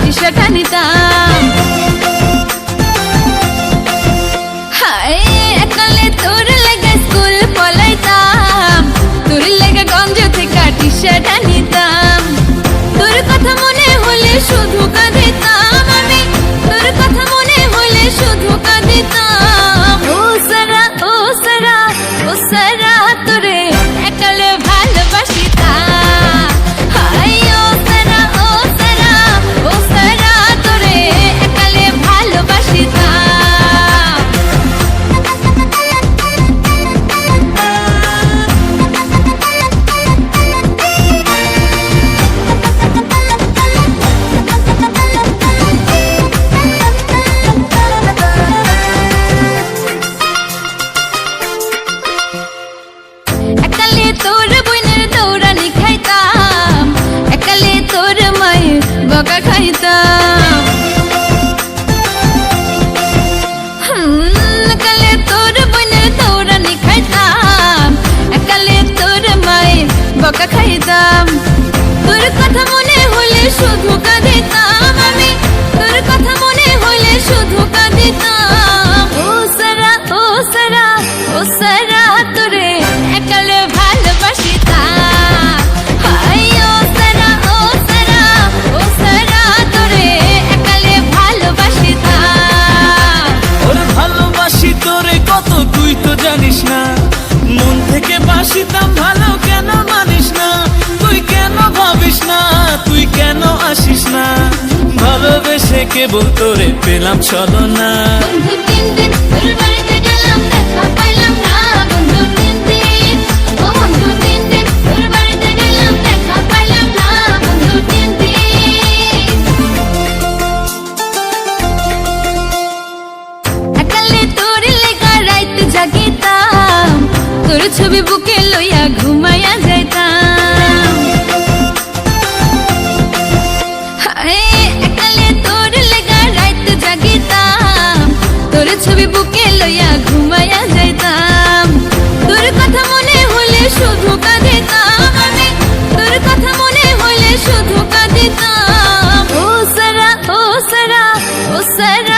T-shirt আনিতাম হায় একালে তোর লেগে স্কুল পলাইতাম তোর লেগে গঞ্জ থেকে টি-শার্ট আনিতাম তোর কথা মনে হলে শুধু কাঁদিতাম আমি তোর কথা মনে হলে শুধু কাঁদিতাম ও সারা ও সারা ও সারা তোরে একালে ভালোবাসিতাম হায় ও সারা ও সারা ও সারা তোরে একালে ভালোবাসিতাম একালে তোর বইনের দৌড়ানি খাইতাম একালে তোর মায়ের বকা খাইতাম একালে তোর বইনের দৌড়ানি খাইতাম একালে তোর মায়ের বকা খাইতাম তোর কথা মনে হলে শুধু কাঁদিতাম আমি তোর কথা মনে হলে শুধু কাঁদিতাম ও সারা ও সারা ও সারা তোরে একালে ভালোবাসিতাম হায় ও সারা ও সারা ও সারা তোরে একালে ভালোবাসিতাম ওরে ভালোবাসি তোরে কত তুই তো জানিস না মন থেকে বাসিতাম ভালো কেন মানিস না তুই কেন ভাবিস না তুই কেন আসিস না ভালোবেসে কেবল তোরে পেলাম চলো না বন্ধু তিন দিন তোর বাড়িতে গেলাম দেখা পাইলাম না বন্ধু তিন দিন ও বন্ধু তিন দিন তোর বাড়িতে গেলাম দেখা পাইলাম না বন্ধু তিন দিন একালে তোর লেগা রাইতে জাগিতাম তোর ছবি বুকে লইয়া ঘুমাইয়া যাইতাম হায় একালে তোর লেগা রাইতে জাগিতাম তোর ছবি বুকে লইয়া ঘুমাইয়া যাইতাম তোর কথা মনে হলে শুধু কাঁদিতাম আমি তোর কথা মনে হলে শুধু কাঁদিতাম ও সারা ও সারা ও সারা